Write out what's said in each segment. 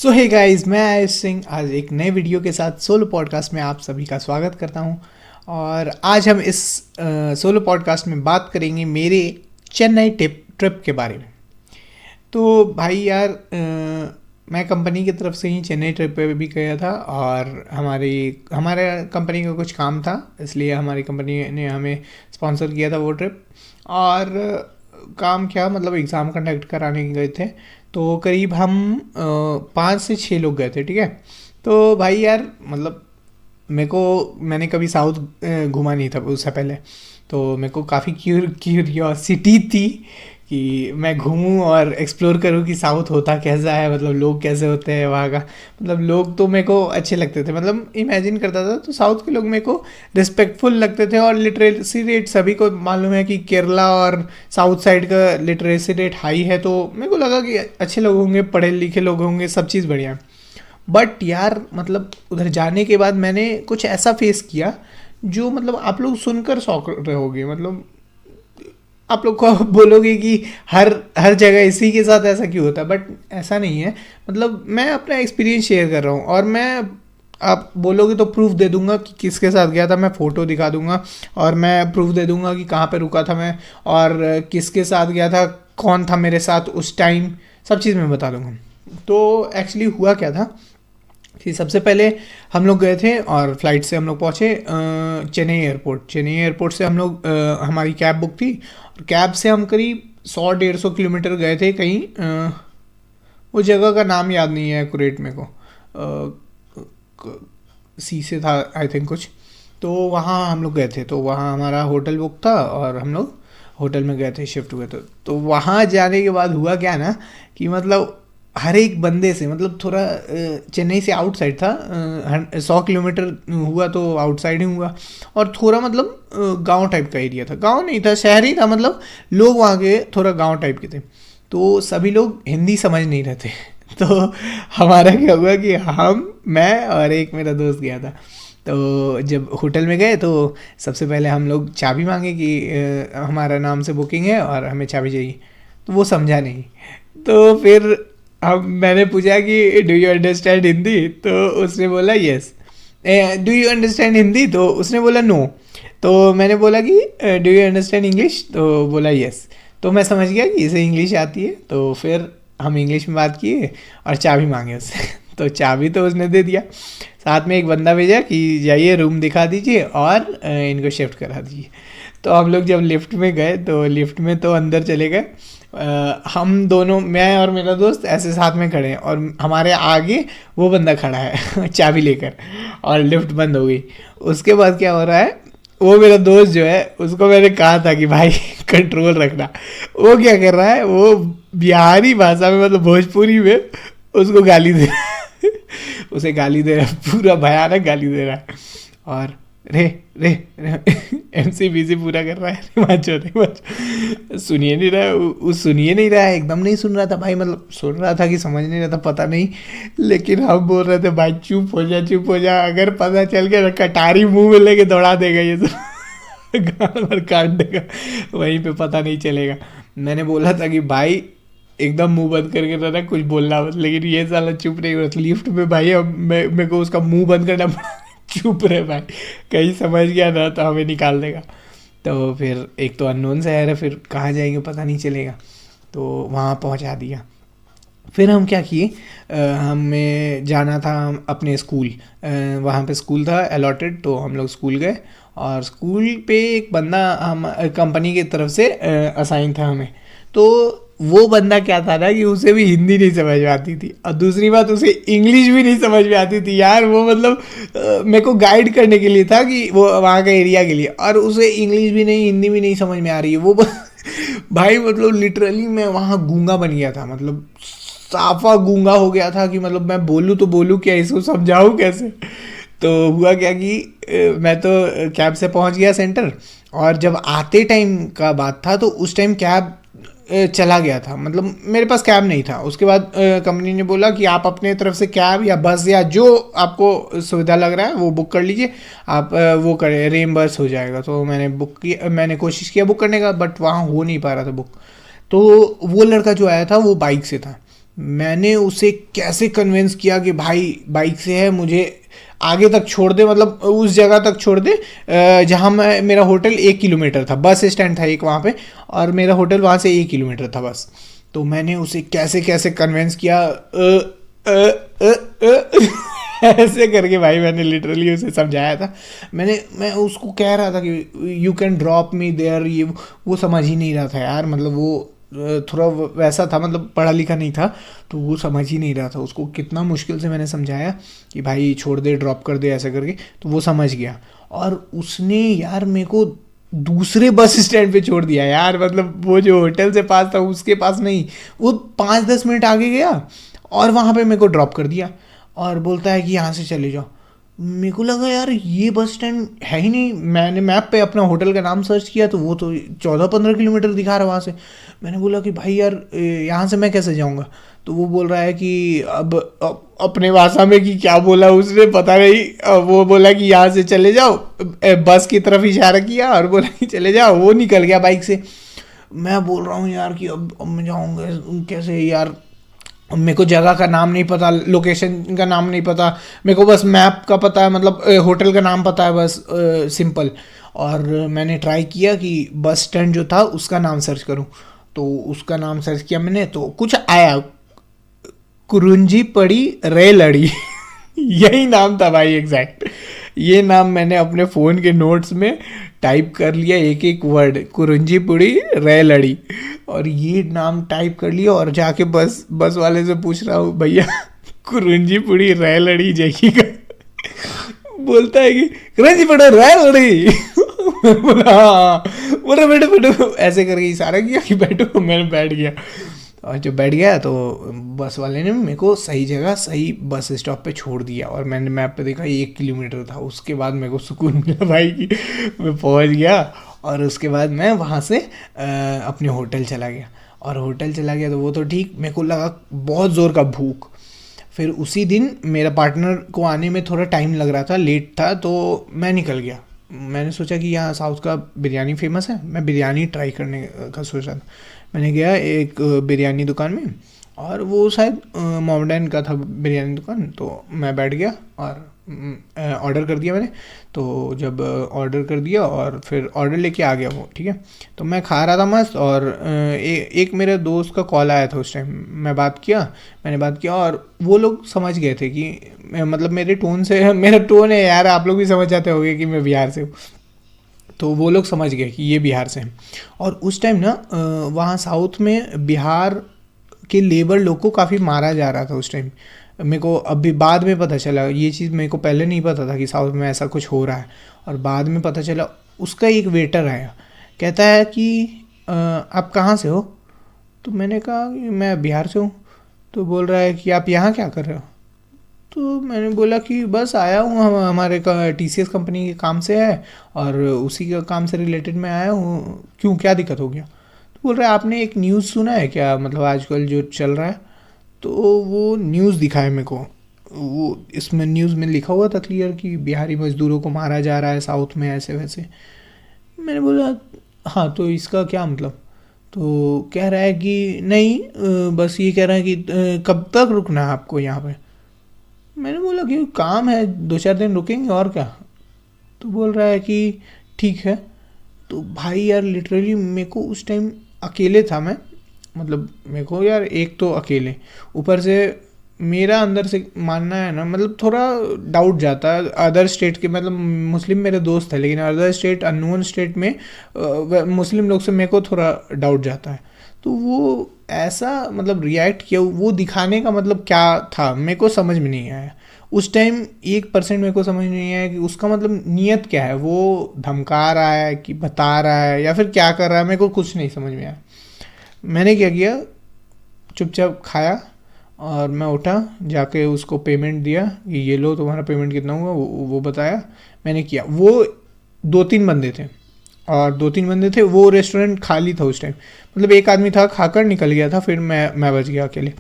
सो hey guys, मैं आयुष सिंह आज एक नए वीडियो के साथ सोलो पॉडकास्ट में आप सभी का स्वागत करता हूं। और आज हम इस सोलो पॉडकास्ट में बात करेंगे मेरे चेन्नई ट्रिप के बारे में। तो भाई यार, मैं कंपनी की तरफ से ही चेन्नई ट्रिप पे भी गया था और हमारे कंपनी का कुछ काम था, इसलिए हमारी कंपनी ने हमें स्पॉन्सर किया था वो ट्रिप। और काम क्या, मतलब एग्ज़ाम कंडक्ट कराने गए थे। तो करीब हम 5 से 6 लोग गए थे, ठीक है। तो भाई यार, मतलब मैंने कभी साउथ घूमा नहीं था उससे पहले, तो मेरे को काफ़ी क्यूरियोसिटी थी कि मैं घूमूं और एक्सप्लोर करूं कि साउथ होता कैसा है, मतलब लोग कैसे होते हैं वहाँ का। मतलब लोग तो मेरे को अच्छे लगते थे, मतलब इमेजिन करता था तो साउथ के लोग मेरे को रिस्पेक्टफुल लगते थे। और लिटरेसी रेट सभी को मालूम है कि केरला और साउथ साइड का लिटरेसी रेट हाई है, तो मेरे को लगा कि अच्छे लोग होंगे, पढ़े लिखे लोग होंगे, सब चीज़ बढ़िया। बट यार, मतलब उधर जाने के बाद मैंने कुछ ऐसा फेस किया जो मतलब आप लोग सुनकर शॉक रहोगे। मतलब आप लोग को बोलोगे कि हर जगह इसी के साथ ऐसा क्यों होता है, बट ऐसा नहीं है। मतलब मैं अपना एक्सपीरियंस शेयर कर रहा हूँ और मैं, आप बोलोगे तो प्रूफ दे दूंगा कि किसके साथ गया था, मैं फ़ोटो दिखा दूंगा और मैं प्रूफ दे दूंगा कि कहाँ पे रुका था मैं और किसके साथ गया था, कौन था मेरे साथ उस टाइम, सब चीज़ मैं बता दूंगा। तो एक्चुअली हुआ क्या था कि सबसे पहले हम लोग गए थे और फ्लाइट से हम लोग पहुँचे चेन्नई एयरपोर्ट से हम लोग, हमारी कैब बुक थी और कैब से हम करीब 100-150 किलोमीटर गए थे कहीं। वो जगह का नाम याद नहीं है एक्यूरेट मेरे को, सी से था आई थिंक कुछ। तो वहाँ हम लोग गए थे, तो वहाँ हमारा होटल बुक था और हम लोग होटल में गए थे, शिफ्ट हुए थे। तो वहाँ जाने के बाद हुआ क्या ना कि मतलब हर एक बंदे से, मतलब थोड़ा चेन्नई से आउटसाइड था, 100 किलोमीटर हुआ तो आउटसाइड ही हुआ। और थोड़ा मतलब गांव टाइप का एरिया था, गांव नहीं था, शहर ही था, मतलब लोग वहाँ के थोड़ा गांव टाइप के थे। तो सभी लोग हिंदी समझ नहीं रहे थे। तो हमारा क्या हुआ कि मैं और एक मेरा दोस्त गया था। तो जब होटल में गए तो सबसे पहले हम लोग चाबी मांगे कि हमारा नाम से बुकिंग है और हमें चाबी चाहिए। तो वो समझा नहीं। तो फिर अब मैंने पूछा कि डू यू अंडरस्टैंड हिंदी, तो उसने बोला yes. Do you understand Hindi, तो उसने बोला नो। तो मैंने बोला कि डू यू अंडरस्टैंड इंग्लिश, तो बोला यस। तो मैं समझ गया कि इसे इंग्लिश आती है, तो फिर हम इंग्लिश में बात किए और चाबी मांगे उससे। तो चाबी तो उसने दे दिया, साथ में एक बंदा भेजा कि जाइए रूम दिखा दीजिए और इनको शिफ्ट करा दीजिए। तो हम लोग जब लिफ्ट में गए तो लिफ्ट में तो अंदर चले गए। हम दोनों, मैं और मेरा दोस्त ऐसे साथ में खड़े हैं और हमारे आगे वो बंदा खड़ा है चाबी लेकर, और लिफ्ट बंद हो गई। उसके बाद क्या हो रहा है, वो मेरा दोस्त जो है उसको मैंने कहा था कि भाई कंट्रोल रखना, वो क्या कर रहा है, वो बिहारी भाषा में, मतलब भोजपुरी में उसको गाली दे रहा है उसे गाली दे रहा है, पूरा भयानक गाली दे रहा है। और रे रे, रे MCBC पूरा कर रहा है, सुनिए नहीं रहा है, सुनिए नहीं रहा है, एकदम नहीं सुन रहा था भाई। मतलब सुन रहा था कि समझ नहीं रहा था, पता नहीं। लेकिन हम बोल रहे थे भाई चुप हो जा, चुप हो जा, अगर पता चल के कटारी मुंह में लेके दौड़ा देगा ये तो गाल भर काट देगा, वहीं पे पता नहीं चलेगा। मैंने बोला था कि भाई एकदम मुंह बंद करके रहना, कुछ बोलना मत, लेकिन ये साला चुप नहीं हो रहा। लिफ्ट में भाई अब मेरे को उसका मुंह बंद करना पड़ा, चुप रहे भाई, कहीं समझ गया ना तो हमें निकाल देगा। तो फिर एक तो अननोन शहर है, फिर कहाँ जाएंगे पता नहीं चलेगा, तो वहाँ पहुँचा दिया। फिर हम क्या किए, हमें जाना था अपने स्कूल, वहाँ पे स्कूल था अलॉटेड, तो हम लोग स्कूल गए। और स्कूल पे एक बंदा हम कंपनी की तरफ से असाइन था हमें। तो वो बंदा क्या था ना कि उसे भी हिंदी नहीं समझ में आती थी, और दूसरी बात उसे इंग्लिश भी नहीं समझ में आती थी यार। वो मतलब मेरे को गाइड करने के लिए था कि वो वहाँ का एरिया के लिए, और उसे इंग्लिश भी नहीं, हिंदी भी नहीं समझ में आ रही है वो भाई मतलब लिटरली मैं वहाँ गूंगा बन गया था, मतलब साफा गूंगा हो गया था कि मतलब मैं बोलूँ तो बोलूँ क्या, इसको समझाऊँ कैसे। तो हुआ क्या कि मैं तो कैब से पहुंच गया सेंटर, और जब आते टाइम का बात था तो उस टाइम कैब चला गया था, मतलब मेरे पास कैब नहीं था। उसके बाद कंपनी ने बोला कि आप अपने तरफ से कैब या बस या जो आपको सुविधा लग रहा है वो बुक कर लीजिए, आप वो करें, रेमबर्स हो जाएगा। तो मैंने कोशिश किया बुक करने का, बट वहाँ हो नहीं पा रहा था बुक। तो वो लड़का जो आया था वो बाइक से था, मैंने उसे कैसे कन्विंस किया कि भाई बाइक से है, मुझे आगे तक छोड़ दे, मतलब उस जगह तक छोड़ दे जहाँ मैं, मेरा होटल 1 किलोमीटर था, बस स्टैंड था एक वहाँ पे, और मेरा होटल वहाँ से 1 किलोमीटर था बस। तो मैंने उसे कैसे कैसे कन्विंस किया, ऐसे करके भाई मैंने लिटरली उसे समझाया था। मैं उसको कह रहा था कि you can drop me there, ये वो समझ ही नहीं रहा था यार, मतलब वो थोड़ा वैसा था, मतलब पढ़ा लिखा नहीं था, तो वो समझ ही नहीं रहा था। उसको कितना मुश्किल से मैंने समझाया कि भाई छोड़ दे, ड्रॉप कर दे, ऐसा करके, तो वो समझ गया। और उसने यार मेरे को दूसरे बस स्टैंड पे छोड़ दिया यार, मतलब वो जो होटल से पास था उसके पास नहीं, वो 5-10 मिनट आगे गया और वहाँ पे मेरे को ड्रॉप कर दिया, और बोलता है कि यहाँ से चले जाओ। मेरे को लगा यार ये बस स्टैंड है ही नहीं। मैंने मैप पे अपना होटल का नाम सर्च किया तो वो तो 14-15 किलोमीटर दिखा रहा वहाँ से। मैंने बोला कि भाई यार यहाँ से मैं कैसे जाऊँगा। तो वो बोल रहा है कि अपने भाषा में कि क्या बोला उसने पता नहीं, वो बोला कि यहाँ से चले जाओ, बस की तरफ इशारा किया और बोला कि चले जाओ, वो निकल गया बाइक से। मैं बोल रहा हूँ यार कि अब मैं जाऊँगा कैसे यार, मेरे को जगह का नाम नहीं पता, लोकेशन का नाम नहीं पता, मेरे को बस मैप का पता है, मतलब होटल का नाम पता है बस, सिंपल। और मैंने ट्राई किया कि बस स्टैंड जो था उसका नाम सर्च करूं, तो उसका नाम सर्च किया मैंने, तो कुछ आया, कुरुंजी पड़ी रे लड़ी यही नाम था भाई एग्जैक्ट। ये नाम मैंने अपने फ़ोन के नोट्स में टाइप कर लिया, एक एक वर्ड, कुरुंजी पुड़ी रे लड़ी, और ये नाम टाइप कर लिया और जाके बस वाले से पूछ रहा हूँ, भैया कुरुंजी पुड़ी रे लड़ी जाइएगा। बोलता है कि कुरुंजी पुड़ी रे लड़ी बोला हाँ, बोला बैठो बैठो, ऐसे करके इशारा किया कि बैठो, मैंने बैठ गया। और जब बैठ गया तो बस वाले ने मेरे को सही जगह सही बस स्टॉप पे छोड़ दिया, और मैंने मैप पे देखा 1 किलोमीटर था। उसके बाद मेरे को सुकून मिला भाई कि मैं पहुंच गया। और उसके बाद मैं वहाँ से अपने होटल चला गया, और होटल चला गया तो वो तो ठीक, मेरे को लगा बहुत ज़ोर का भूख। फिर उसी दिन मेरा पार्टनर को आने में थोड़ा टाइम लग रहा था, लेट था, तो मैं निकल गया। मैंने सोचा कि यहाँ साउथ का बिरयानी फेमस है, मैं बिरयानी ट्राई करने का सोच रहा था। मैंने गया एक बिरयानी दुकान में, और वो शायद मोमडन का था बिरयानी दुकान, तो मैं बैठ गया और ऑर्डर कर दिया मैंने। तो जब ऑर्डर कर दिया और फिर ऑर्डर लेके आ गया वो, ठीक है, तो मैं खा रहा था मस्त, और एक मेरे दोस्त का कॉल आया था उस टाइम, मैंने बात किया, और वो लोग समझ गए थे कि मतलब मेरे टोन से, मेरा टोन है यार, आप लोग भी समझ जाते होंगे कि मैं बिहार से हूँ, तो वो लोग समझ गए कि ये बिहार से हैं। और उस टाइम ना वहाँ साउथ में बिहार के लेबर लोग को काफ़ी मारा जा रहा था उस टाइम। मेरे को अभी बाद में पता चला, ये चीज़ मेरे को पहले नहीं पता था कि साउथ में ऐसा कुछ हो रहा है, और बाद में पता चला। उसका एक वेटर आया, कहता है कि आप कहाँ से हो। तो मैंने कहा कि मैं बिहार से हूँ। तो बोल रहा है कि आप यहाँ क्या कर रहे हो। तो मैंने बोला कि बस आया हूँ, हम हमारे का TCS कंपनी के काम से है, और उसी के काम से रिलेटेड मैं आया हूँ, क्यों क्या दिक्कत हो गया। तो बोल रहा है आपने एक न्यूज़ सुना है क्या, मतलब आजकल जो चल रहा है। तो वो न्यूज़ दिखाया मेरे को, वो इसमें न्यूज़ में लिखा हुआ था क्लियर कि बिहारी मज़दूरों को मारा जा रहा है साउथ में, ऐसे वैसे। मैंने बोला हाँ, तो इसका क्या मतलब। तो कह रहा है कि नहीं, बस ये कह रहा है कि कब तक रुकना है आपको यहाँ पे। मैंने बोला कि काम है, 2-4 दिन रुकेंगे और क्या। तो बोल रहा है कि ठीक है। तो भाई यार लिटरली मेरे को उस टाइम अकेले था मैं, मतलब मेरे को यार एक तो अकेले, ऊपर से मेरा अंदर से मानना है ना, मतलब थोड़ा डाउट जाता है अदर स्टेट के, मतलब मुस्लिम मेरे दोस्त है लेकिन अदर स्टेट, अननोन स्टेट में मुस्लिम लोग से मेरे को थोड़ा डाउट जाता है। तो वो ऐसा मतलब रिएक्ट किया, वो दिखाने का मतलब क्या था मेरे को समझ में नहीं आया उस टाइम। 1% मेरे को समझ नहीं आया कि उसका मतलब नीयत क्या है, वो धमका रहा है कि बता रहा है या फिर क्या कर रहा है, मेरे को कुछ नहीं समझ में आया। मैंने क्या किया, चुपचाप खाया, और मैं उठा, जाके उसको पेमेंट दिया कि ये लो तुम्हारा पेमेंट कितना हुआ, वो बताया। मैंने किया। वो 2-3 बंदे थे, और 2-3 बंदे थे, वो रेस्टोरेंट खाली था उस टाइम, मतलब एक आदमी था खाकर निकल गया था, फिर मैं बच गया अकेले।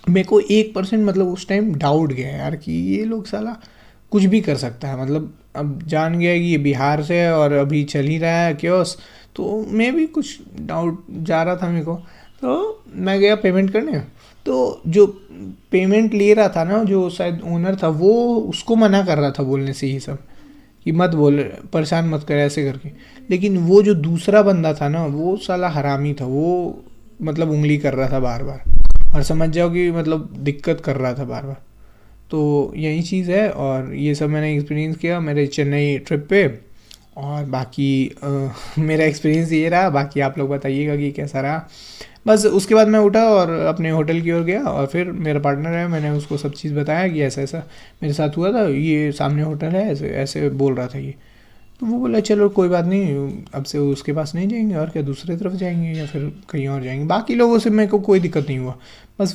मेरे को 1% मतलब उस टाइम डाउट गया यार कि ये लोग साला कुछ भी कर सकता है, मतलब अब जान गया कि ये बिहार से है और अभी चल ही रहा है क्योस। तो मैं भी कुछ डाउट जा रहा था मेरे को। तो मैं गया पेमेंट करने, तो जो पेमेंट ले रहा था ना, जो शायद ओनर था, वो उसको मना कर रहा था बोलने से, ये सब कि मत बोल, परेशान मत कर ऐसे करके। लेकिन वो जो दूसरा बंदा था ना, वो साला हरामी था, वो मतलब उंगली कर रहा था बार बार, और समझ जाओ कि मतलब दिक्कत कर रहा था बार बार। तो यही चीज़ है, और ये सब मैंने एक्सपीरियंस किया मेरे चेन्नई ट्रिप पे। और बाकी मेरा एक्सपीरियंस ये रहा, बाकी आप लोग बताइएगा कि कैसा रहा। बस उसके बाद मैं उठा और अपने होटल की ओर गया, और फिर मेरा पार्टनर है, मैंने उसको सब चीज़ बताया कि ऐसा ऐसा मेरे साथ हुआ था, ये सामने होटल है, ऐसे ऐसे बोल रहा था ये। तो वो बोला चलो कोई बात नहीं, अब से उसके पास नहीं जाएंगे, और क्या दूसरी तरफ जाएंगे या फिर कहीं और जाएंगे। बाकी लोगों से मेरे को कोई दिक्कत नहीं हुआ, बस